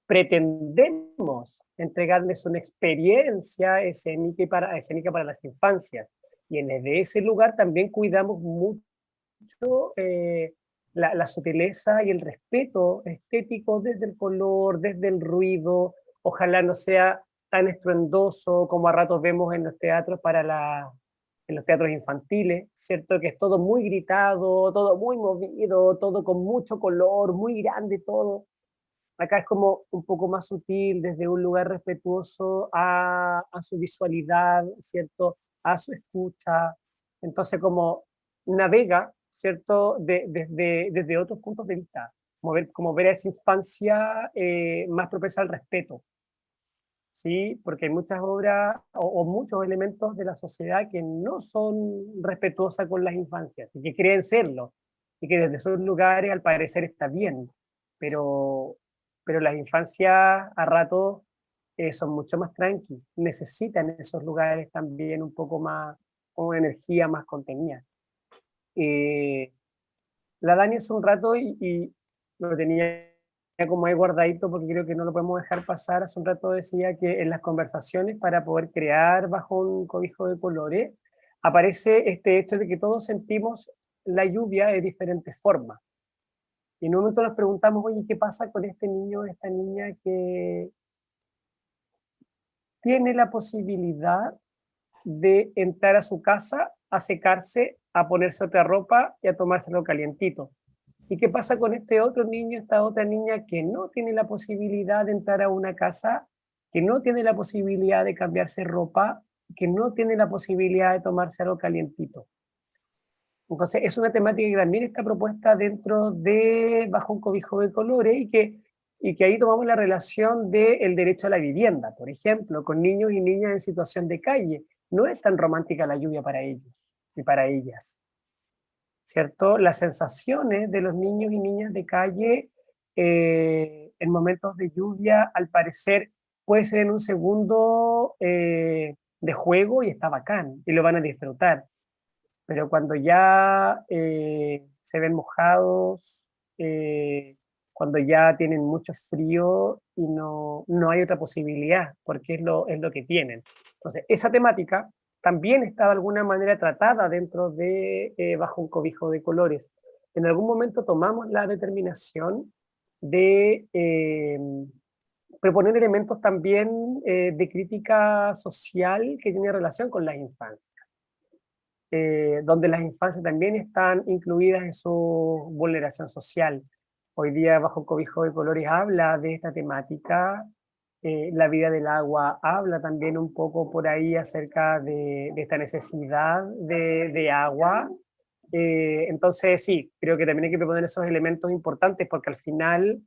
pretendemos entregarles una experiencia escénica para las infancias. Y desde ese lugar también cuidamos mucho la sutileza y el respeto estético desde el color, desde el ruido. Ojalá no sea tan estruendoso como a ratos vemos en los teatros en los teatros infantiles, ¿cierto? Que es todo muy gritado, todo muy movido, todo con mucho color, muy grande todo. Acá es como un poco más sutil, desde un lugar respetuoso a su visualidad, ¿cierto? A su escucha. Entonces, como navega, ¿cierto? Desde otros puntos de vista. Como ver a esa infancia más propensa al respeto, ¿sí? Porque hay muchas obras o muchos elementos de la sociedad que no son respetuosas con las infancias y que creen serlo. Y que desde esos lugares, al parecer, está bien. Pero las infancias a rato son mucho más tranqui, necesitan esos lugares también un poco más, con energía más contenida. Eh, la Dani hace un rato y lo tenía como ahí guardadito porque creo que no lo podemos dejar pasar, hace un rato decía que en las conversaciones para poder crear bajo un cobijo de colores aparece este hecho de que todos sentimos la lluvia de diferentes formas. Y en un momento nos preguntamos, oye, ¿qué pasa con este niño o esta niña que tiene la posibilidad de entrar a su casa, a secarse, a ponerse otra ropa y a tomárselo calientito? ¿Y qué pasa con este otro niño, esta otra niña que no tiene la posibilidad de entrar a una casa, que no tiene la posibilidad de cambiarse ropa, que no tiene la posibilidad de tomarse algo calientito? Entonces, es una temática que también está propuesta dentro de Bajo un cobijo de colores y que ahí tomamos la relación del derecho a la vivienda, por ejemplo, con niños y niñas en situación de calle. No es tan romántica la lluvia para ellos y para ellas, ¿cierto? Las sensaciones de los niños y niñas de calle en momentos de lluvia, al parecer, puede ser en un segundo de juego y está bacán y lo van a disfrutar. Pero cuando ya se ven mojados, eh, cuando ya tienen mucho frío y no hay otra posibilidad, porque es lo que tienen. Entonces, esa temática también está de alguna manera tratada dentro de Bajo un cobijo de colores. En algún momento tomamos la determinación de proponer elementos también de crítica social que tiene relación con las infancias, donde las infancias también están incluidas en su vulneración social. Hoy día Bajo un cobijo de colores habla de esta temática, La vida del agua habla también un poco por ahí acerca de esta necesidad de agua. Entonces sí, creo que también hay que proponer esos elementos importantes porque al final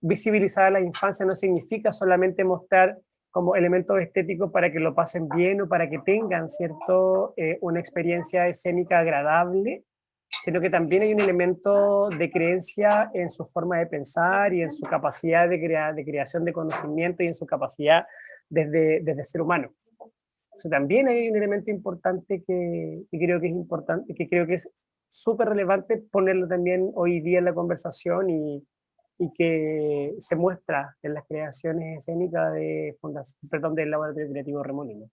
visibilizar a la infancia no significa solamente mostrar como elementos estéticos para que lo pasen bien o para que tengan, ¿cierto?, una experiencia escénica agradable, sino que también hay un elemento de creencia en su forma de pensar y en su capacidad de creación de conocimiento y en su capacidad desde ser humano. Entonces, también hay un elemento importante que creo que es importante, que creo que es súper relevante ponerlo también hoy día en la conversación y que se muestra en las creaciones escénicas de perdón, del Laboratorio Creativo Remolino.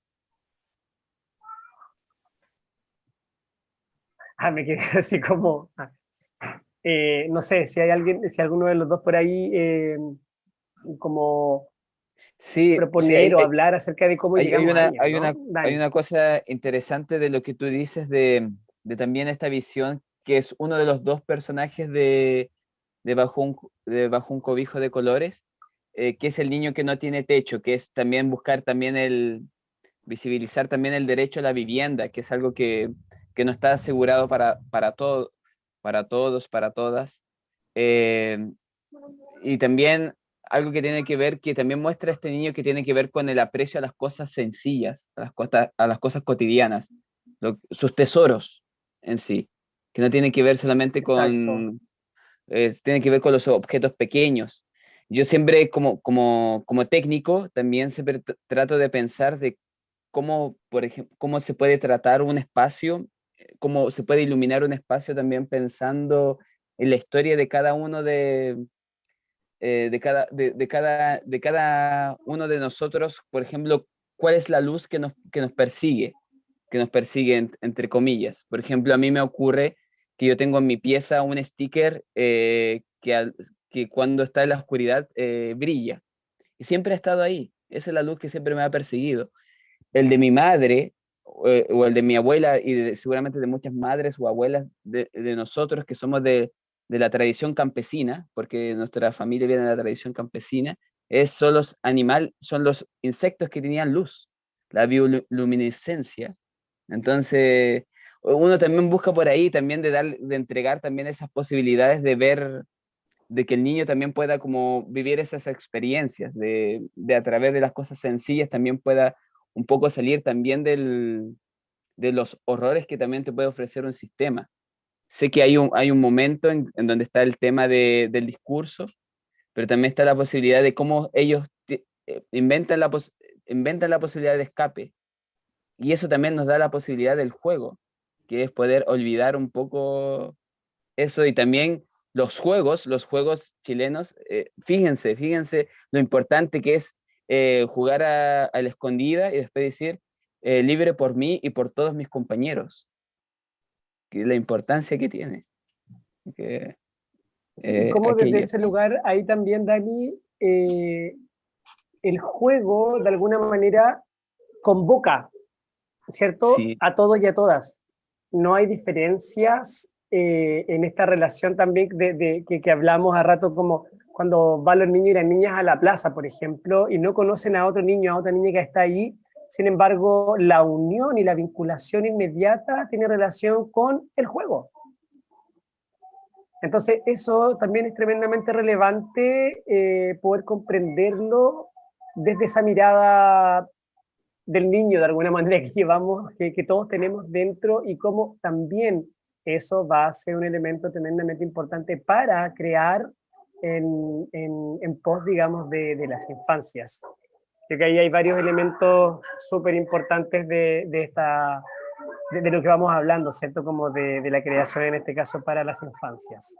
Me quedé así como... no sé, si hay alguien, si alguno de los dos por ahí como
Sí, sí,
proponer o hablar acerca de cómo llegamos a ella, ¿no?
hay una cosa interesante de lo que tú dices de también esta visión, que es uno de los dos personajes de Bajo un cobijo de colores, que es el niño que no tiene techo, que es también buscar también visibilizar también el derecho a la vivienda, que es algo que no está asegurado para todos, para todas. Y también algo que tiene que ver, que también muestra este niño, que tiene que ver con el aprecio a las cosas sencillas, a las cosas cotidianas, sus tesoros en sí, que no tiene que ver solamente
Exacto.
tiene que ver con los objetos pequeños. Yo siempre como técnico también siempre trato de pensar de cómo, por ejemplo, cómo se puede tratar un espacio, cómo se puede iluminar un espacio también pensando en la historia de cada uno de cada uno de nosotros, por ejemplo, cuál es la luz que nos persigue entre comillas. Por ejemplo, a mí me ocurre que yo tengo en mi pieza un sticker que cuando está en la oscuridad brilla. Y siempre ha estado ahí. Esa es la luz que siempre me ha perseguido. El de mi madre o el de mi abuela y seguramente de muchas madres o abuelas de nosotros que somos de la tradición campesina, porque nuestra familia viene de la tradición campesina, son los insectos que tenían luz, la bioluminiscencia. Entonces, uno también busca por ahí también de entregar también esas posibilidades de ver, de que el niño también pueda como vivir esas experiencias, de a través de las cosas sencillas también pueda un poco salir también de los horrores que también te puede ofrecer un sistema. Sé que hay un momento en donde está el tema del discurso, pero también está la posibilidad de cómo ellos inventan la posibilidad de escape. Y eso también nos da la posibilidad del juego, que es poder olvidar un poco eso. Y también los juegos chilenos, fíjense lo importante que es jugar a la escondida y después decir libre por mí y por todos mis compañeros, que la importancia que tiene. Que,
Sí, y cómo desde
aquello.
ese lugar, ahí también, Dani, el juego de alguna manera convoca, ¿cierto?,
Sí,
a todos y a todas. No hay diferencias en esta relación también que hablamos a rato, como cuando van los niños y las niñas a la plaza, por ejemplo, y no conocen a otro niño, a otra niña que está ahí. Sin embargo, la unión y la vinculación inmediata tiene relación con el juego. Entonces, eso también es tremendamente relevante, poder comprenderlo desde esa mirada del niño, de alguna manera, que llevamos, que todos tenemos dentro, y cómo también eso va a ser un elemento tremendamente importante para crear en pos, digamos, de las infancias. Creo que ahí hay varios elementos súper importantes de lo que vamos hablando, ¿cierto? Como de la creación, en este caso, para las infancias.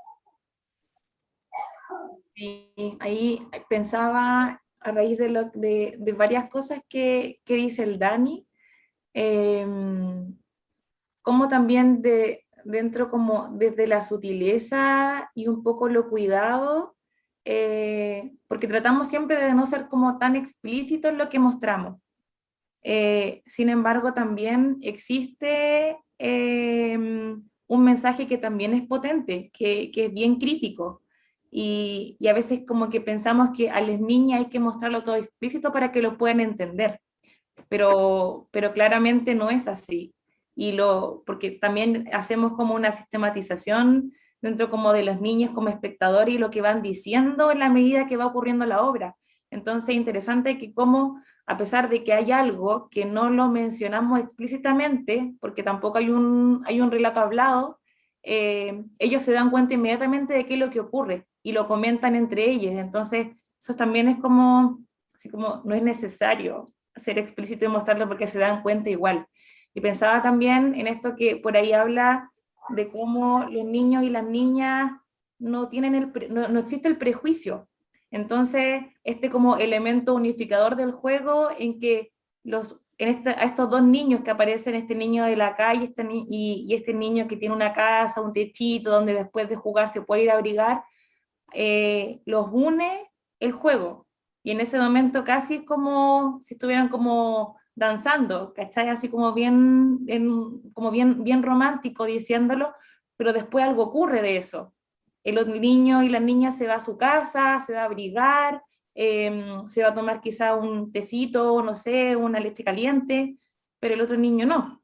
Y ahí pensaba a raíz de varias cosas que dice el Dani, como también dentro como desde la sutileza y un poco lo cuidado, porque tratamos siempre de no ser como tan explícitos en lo que mostramos. Sin embargo, también existe un mensaje que también es potente, que es bien crítico. Y a veces como que pensamos que a las niñas hay que mostrarlo todo explícito para que lo puedan entender, pero claramente no es así. Porque también hacemos como una sistematización dentro como de los niños como espectadores y lo que van diciendo en la medida que va ocurriendo la obra. Entonces, interesante que como, a pesar de que hay algo que no lo mencionamos explícitamente, porque tampoco hay un relato hablado, ellos se dan cuenta inmediatamente de qué es lo que ocurre y lo comentan entre ellos. Entonces, eso también es como, así como no es necesario ser explícito y mostrarlo porque se dan cuenta igual. Y pensaba también en esto que por ahí habla de cómo los niños y las niñas no tienen no existe el prejuicio. Entonces, este como elemento unificador del juego en que a estos dos niños que aparecen, este niño de la calle y este niño que tiene una casa, un techito, donde después de jugar se puede ir a abrigar, los une el juego. Y en ese momento casi es como si estuvieran como danzando, ¿cachai? Así como bien romántico diciéndolo, pero después algo ocurre de eso. El niño y la niña se va a su casa, se va a abrigar, se va a tomar quizá un tecito, no sé, una leche caliente, pero el otro niño no.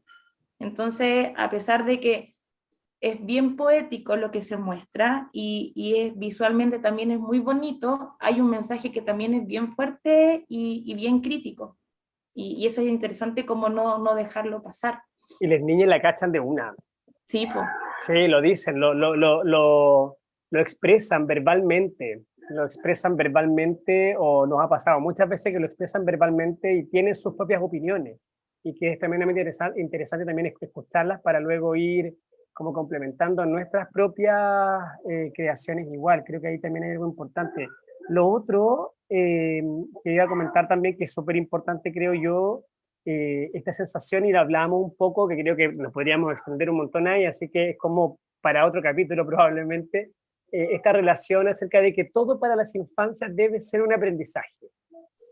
Entonces, a pesar de que es bien poético lo que se muestra visualmente también es muy bonito, hay un mensaje que también es bien fuerte y bien crítico. Y eso es interesante como no dejarlo pasar.
Y las niñas la cachan de una.
Sí, pues.
Sí, lo dicen, lo expresan verbalmente. Lo expresan verbalmente o nos ha pasado muchas veces que lo expresan verbalmente y tienen sus propias opiniones. Y que es también interesante también escucharlas para luego ir como complementando nuestras propias creaciones igual. Creo que ahí también hay algo importante. Lo otro que iba a comentar también, que es súper importante, creo yo, esta sensación y la hablamos un poco, que creo que nos podríamos extender un montón ahí, así que es como para otro capítulo probablemente, esta relación acerca de que todo para las infancias debe ser un aprendizaje.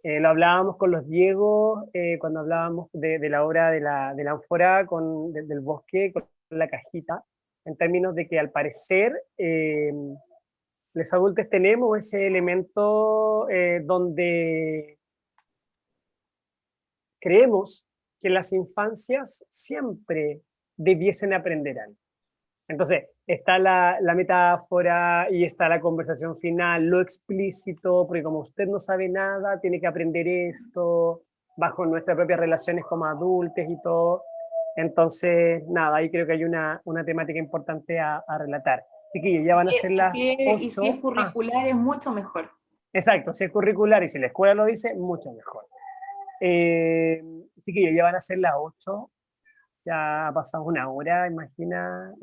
Lo hablábamos con los Diegos cuando hablábamos de la obra de la ánfora del bosque con la cajita, en términos de que al parecer los adultos tenemos ese elemento donde creemos que las infancias siempre debiesen aprender algo. Entonces, está la metáfora y está la conversación final, lo explícito, porque como usted no sabe nada, tiene que aprender esto, bajo nuestras propias relaciones como adultos y todo. Entonces, nada, ahí creo que hay una temática importante a relatar. Chiquillos, ya van a ser las
Y si es
8. Ah,
curricular es mucho mejor.
exacto, si es curricular y si la escuela lo dice, mucho mejor. Chiquillos, ya van a ser las 8. Ya ha pasado una hora, imagina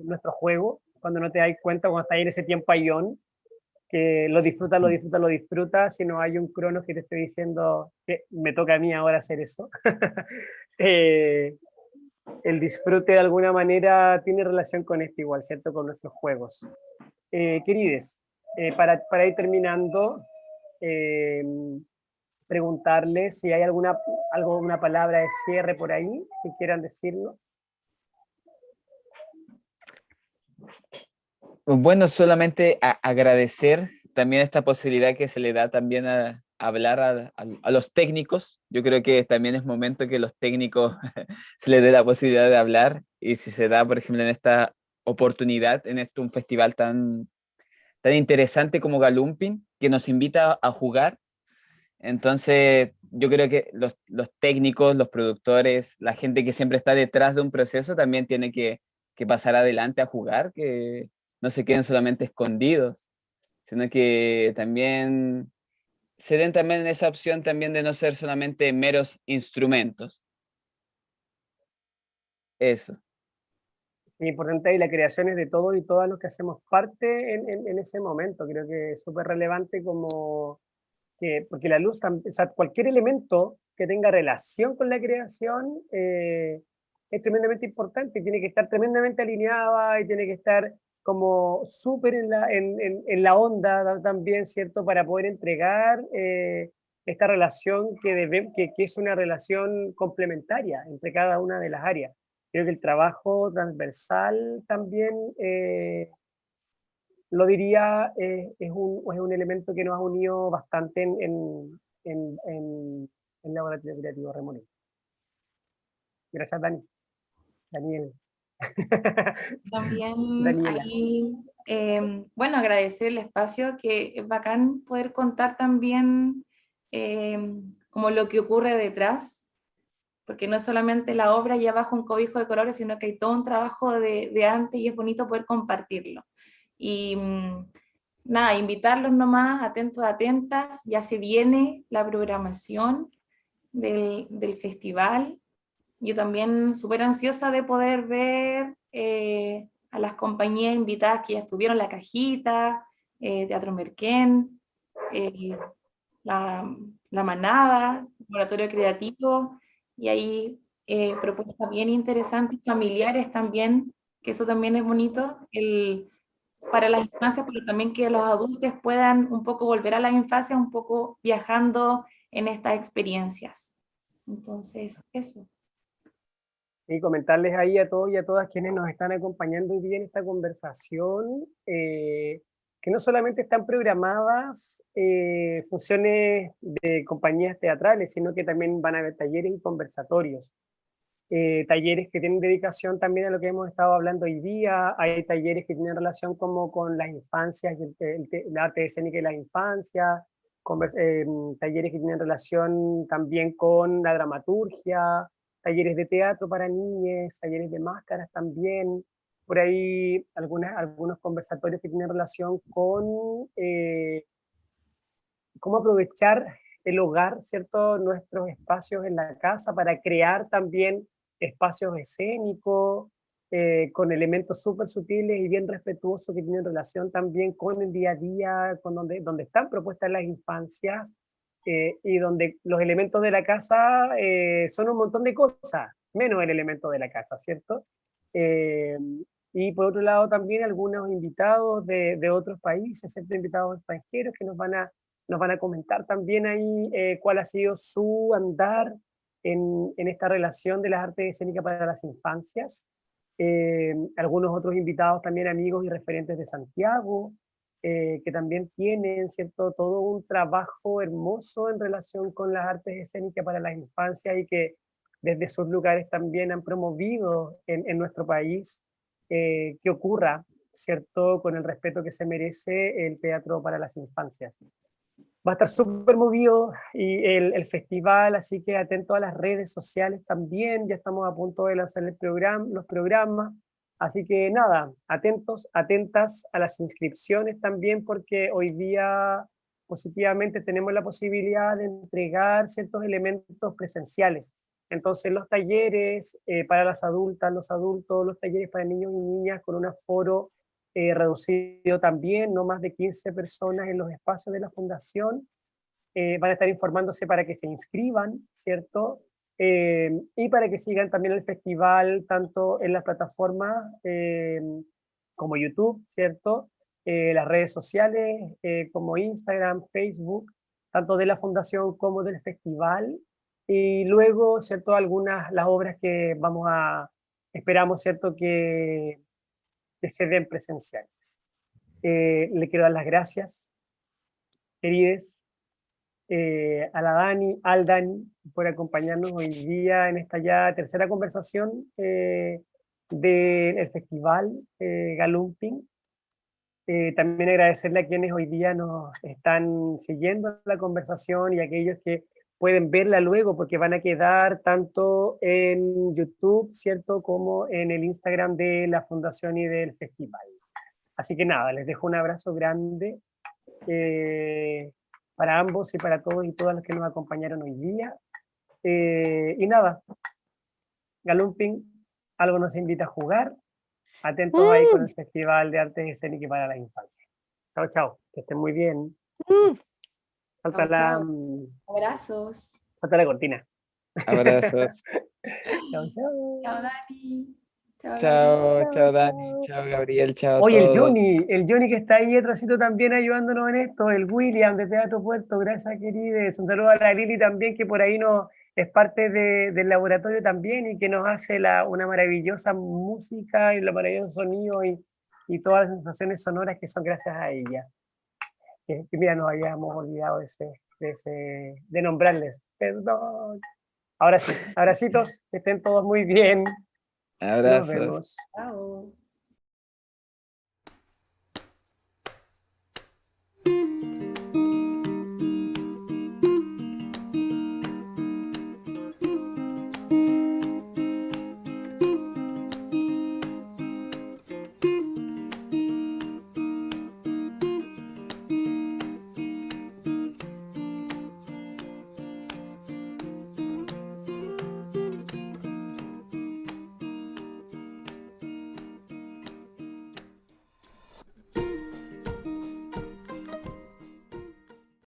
nuestro juego, cuando no te das cuenta, cuando estás ahí en ese tiempo ayón, que lo disfrutas, lo disfrutas, lo disfrutas, si no hay un crono que te esté diciendo que me toca a mí ahora hacer eso. eh, el disfrute de alguna manera tiene relación con esto igual, ¿cierto? Con nuestros juegos. Querides, para ir terminando, eh, preguntarles si hay alguna palabra de cierre por ahí que quieran decirnos.
Bueno, solamente agradecer también esta posibilidad que se le da también a hablar a los técnicos. Yo creo que también es momento que los técnicos se les dé la posibilidad de hablar y si se da, por ejemplo, en esta oportunidad, un festival tan interesante como Galumping, que nos invita a jugar. Entonces, yo creo que los técnicos, los productores, la gente que siempre está detrás de un proceso también tiene que pasar adelante a jugar, que no se queden solamente escondidos, sino que también se den también esa opción también de no ser solamente meros instrumentos. Eso.
Sí, importante, y la creación es de todos y todas los que hacemos parte en ese momento. Creo que es súper relevante como que, porque la luz, o sea, cualquier elemento que tenga relación con la creación es tremendamente importante, y tiene que estar tremendamente alineada y tiene que estar como súper en la onda también, ¿cierto? Para poder entregar esta relación que es una relación complementaria entre cada una de las áreas. Creo que el trabajo transversal también, lo diría, es un elemento que nos ha unido bastante en Laboratorio Creativo Remolino. Gracias, Daniel.
También
Daniela.
ahí, bueno, agradecer el espacio, que es bacán poder contar también como lo que ocurre detrás, porque no es solamente la obra ya bajo un cobijo de colores, sino que hay todo un trabajo de antes y es bonito poder compartirlo. Y nada, invitarlos nomás, atentos, atentas, ya se viene la programación del festival. Yo también súper ansiosa de poder ver a las compañías invitadas que ya estuvieron, La Cajita, Teatro Merquén, eh, la Manada, Laboratorio Creativo, y ahí propuestas bien interesantes, familiares también, que eso también es bonito, para las infancias, pero también que los adultos puedan un poco volver a las infancias, un poco viajando en estas experiencias. Entonces, eso.
Sí, comentarles ahí a todos y a todas quienes nos están acompañando hoy día en esta conversación, que no solamente están programadas funciones de compañías teatrales, sino que también van a haber talleres y conversatorios. Talleres que tienen dedicación también a lo que hemos estado hablando hoy día, hay talleres que tienen relación como con las infancias, el arte escénico de las infancias, talleres que tienen relación también con la dramaturgia, talleres de teatro para niñas, talleres de máscaras también, por ahí algunos conversatorios que tienen relación con cómo aprovechar el hogar, ¿cierto? Nuestros espacios en la casa para crear también espacios escénicos, con elementos súper sutiles y bien respetuosos que tienen relación también con el día a día, con donde están propuestas las infancias, y donde los elementos de la casa son un montón de cosas, menos el elemento de la casa, ¿cierto? Eh, y por otro lado también algunos invitados de otros países, ¿cierto? Invitados extranjeros que nos van a comentar también ahí cuál ha sido su andar en esta relación de las artes escénicas para las infancias. Algunos otros invitados también, amigos y referentes de Santiago, que también tienen, ¿cierto?, todo un trabajo hermoso en relación con las artes escénicas para las infancias y que desde sus lugares también han promovido en nuestro país que ocurra, ¿cierto?, con el respeto que se merece el teatro para las infancias. Va a estar súper movido y el festival, así que atento a las redes sociales también, ya estamos a punto de lanzar los programas, así que nada, atentos, atentas a las inscripciones también, porque hoy día positivamente tenemos la posibilidad de entregar ciertos elementos presenciales. Entonces los talleres para las adultas, los adultos, los talleres para niños y niñas con un aforo reducido también, no más de 15 personas en los espacios de la fundación, van a estar informándose para que se inscriban, ¿cierto? Y para que sigan también el festival tanto en las plataformas como YouTube, ¿cierto? Las redes sociales como Instagram, Facebook, tanto de la fundación como del festival. Y luego, ¿cierto? Las obras que esperamos, ¿cierto? Que se den presenciales. Le quiero dar las gracias, queridos, a la Dani, al Dani, por acompañarnos hoy día en esta ya tercera conversación del Festival Galumping. También agradecerle a quienes hoy día nos están siguiendo la conversación y a aquellos que pueden verla luego porque van a quedar tanto en YouTube, ¿cierto?, como en el Instagram de la Fundación y del Festival. Así que nada, les dejo un abrazo grande para ambos y para todos y todas los que nos acompañaron hoy día. Y nada, Galumping, algo nos invita a jugar. Atentos ahí con el Festival de Artes Escénicas para la Infancia. Chao, chao. Que estén muy bien. Falta
Chao,
la,
chao. Abrazos.
falta la cortina.
Abrazos.
Chao, chao.
Chao, Dani. Chao,
Chao,
Gabriel.
chao Dani, chao Gabriel, chao
Oye,
todos.
el Johnny que está ahí atrásito también ayudándonos en esto, el William de Teatro Puerto, gracias queridos. Un saludo a la Lili también, que por ahí no, es parte del laboratorio también y que nos hace una maravillosa música y los maravillosos sonidos y todas las sensaciones sonoras que son gracias a ella. Que mira, nos habíamos olvidado de nombrarles. Perdón. Ahora sí, abracitos, que estén todos muy bien. Nos
Abrazos.
vemos.
Chao.